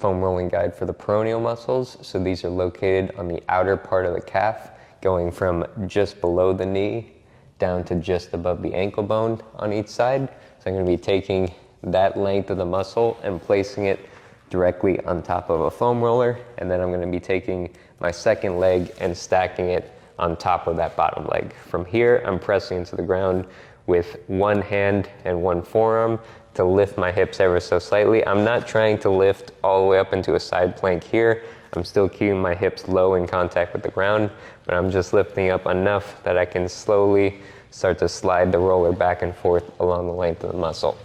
foam rolling guide for the peroneal muscles. So these are located on the outer part of the calf, going from just below the knee down to just above the ankle bone on each side. So I'm going to be taking that length of the muscle and placing it directly on top of a foam roller, and then I'm going to be taking my second leg and stacking it on top of that bottom leg. From here, I'm pressing into the ground with one hand and one forearm to lift my hips ever so slightly. I'm not trying to lift all the way up into a side plank here. I'm still keeping my hips low in contact with the ground, but I'm just lifting up enough that I can slowly start to slide the roller back and forth along the length of the muscle.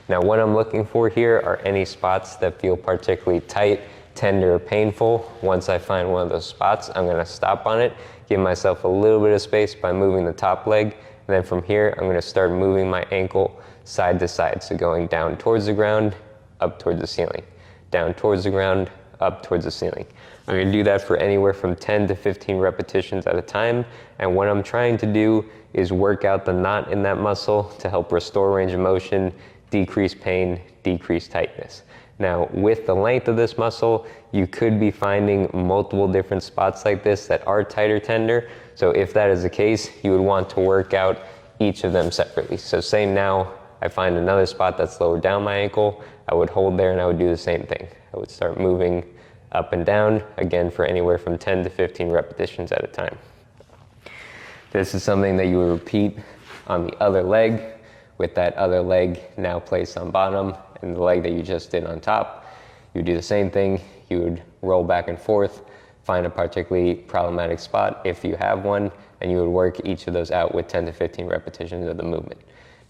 Now, what I'm looking for here are any spots that feel particularly tight, tender, or painful. Once I find one of those spots, I'm gonna stop on it, give myself a little bit of space by moving the top leg, and then from here, I'm gonna start moving my ankle side to side. So going down towards the ground, up towards the ceiling. Down towards the ground, up towards the ceiling. I'm gonna do that for anywhere from 10 to 15 repetitions at a time. And what I'm trying to do is work out the knot in that muscle to help restore range of motion, decrease pain, decrease tightness. Now, with the length of this muscle, you could be finding multiple different spots like this that are tight or tender. So if that is the case, you would want to work out each of them separately. So say now I find another spot that's lower down my ankle, I would hold there and I would do the same thing. I would start moving up and down, again for anywhere from 10 to 15 repetitions at a time. This is something that you would repeat on the other leg, with that other leg now placed on bottom and the leg that you just did on top. You would do the same thing. You would roll back and forth, find a particularly problematic spot if you have one, and you would work each of those out with 10 to 15 repetitions of the movement.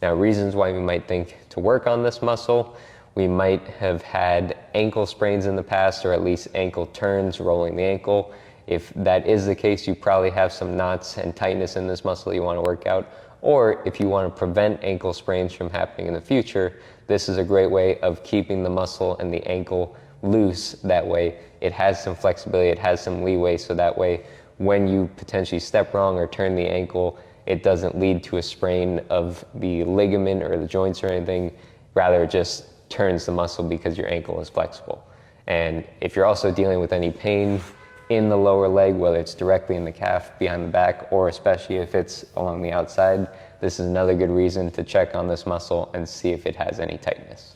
Now, reasons why we might think to work on this muscle: we might have had ankle sprains in the past, or at least ankle turns, rolling the ankle. If that is the case, you probably have some knots and tightness in this muscle you want to work out. Or if you want to prevent ankle sprains from happening in the future, this is a great way of keeping the muscle and the ankle loose. That way it has some flexibility, it has some leeway, so that way when you potentially step wrong or turn the ankle, it doesn't lead to a sprain of the ligament or the joints or anything. Rather, it just turns the muscle because your ankle is flexible. And if you're also dealing with any pain in the lower leg, whether it's directly in the calf, behind the back, or especially if it's along the outside, this is another good reason to check on this muscle and see if it has any tightness.